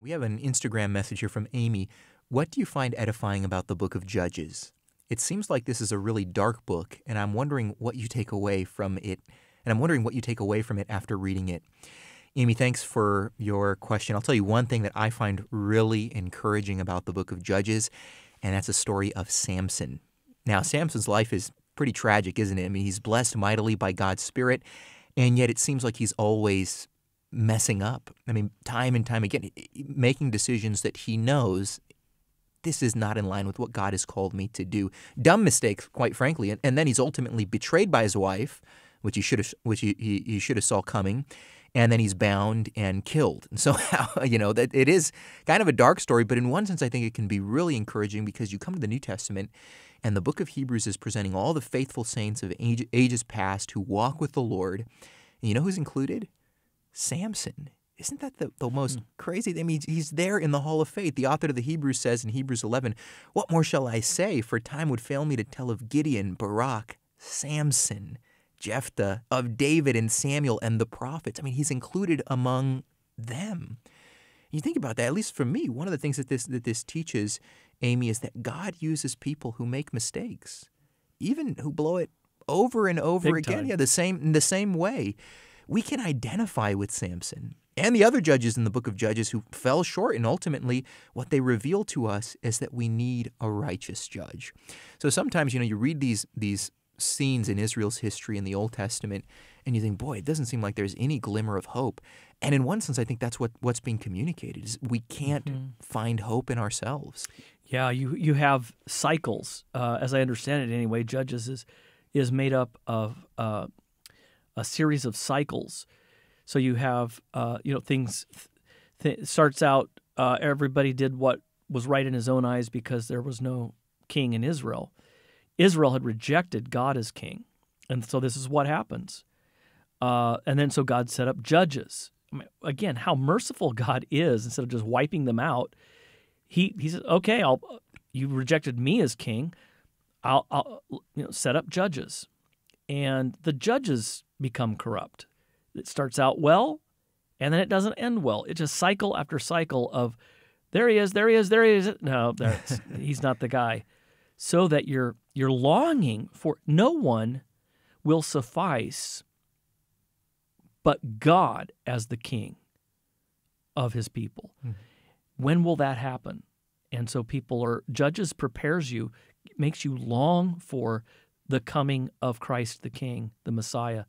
We have an Instagram message here from Amy. What do you find edifying about the book of Judges? It seems like this is a really dark book, and I'm wondering what you take away from it. After reading it. Amy, thanks for your question. I'll tell you one thing that I find really encouraging about the book of Judges, and that's a story of Samson. Now, Samson's life is pretty tragic, isn't it? I mean, he's blessed mightily by God's Spirit, and yet it seems like he's always messing up. I mean, time and time again, making decisions that he knows this is not in line with what God has called me to do. Dumb mistakes, quite frankly. And then he's ultimately betrayed by his wife, which he should have saw coming, and then he's bound and killed. And so, that it is kind of a dark story, but in one sense, I think it can be really encouraging because you come to the New Testament, and the book of Hebrews is presenting all the faithful saints of ages past who walk with the Lord. And you know who's included? Samson. Isn't that the most crazy? I mean, he's there in the Hall of Faith. The author of the Hebrews says in Hebrews 11, "What more shall I say? For time would fail me to tell of Gideon, Barak, Samson, Jephthah, of David and Samuel and the prophets." I mean, he's included among them. You think about that, at least for me, one of the things that this teaches, Amy, is that God uses people who make mistakes, even who blow it over and over Big again. time. Yeah, in the same way. We can identify with Samson and the other judges in the book of Judges who fell short, and ultimately what they reveal to us is that we need a righteous judge. So sometimes, you read these scenes in Israel's history in the Old Testament, and you think, boy, it doesn't seem like there's any glimmer of hope. And in one sense, I think that's what's being communicated, is we can't find hope in ourselves. Yeah, you have cycles. As I understand it anyway, Judges is made up of a series of cycles. So you have, things starts out, everybody did what was right in his own eyes because there was no king in Israel. Israel had rejected God as king. And so this is what happens. And then so God set up judges. I mean, again, how merciful God is. Instead of just wiping them out, he says, okay, you rejected me as king. I'll set up judges. And the judges become corrupt. It starts out well, and then it doesn't end well. It's just cycle after cycle of, there he is. No, he's not the guy. So that you're longing for, no one will suffice but God as the king of his people. When will that happen? And so Judges prepares you, makes you long for the coming of Christ the King, the Messiah.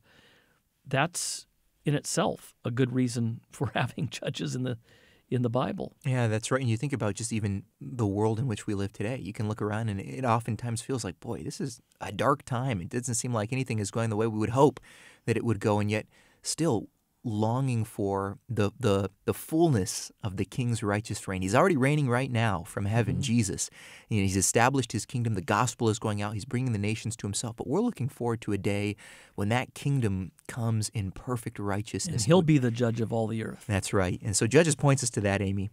That's in itself a good reason for having judges in the Bible. Yeah, that's right. And you think about just even the world in which we live today. You can look around and it oftentimes feels like, boy, this is a dark time. It doesn't seem like anything is going the way we would hope that it would go, and yet still longing for the fullness of the King's righteous reign. He's already reigning right now from heaven, Jesus. He's established his kingdom. The gospel is going out. He's bringing the nations to himself. But we're looking forward to a day when that kingdom comes in perfect righteousness. And he'll be the judge of all the earth. That's right. And so Judges points us to that, Amy.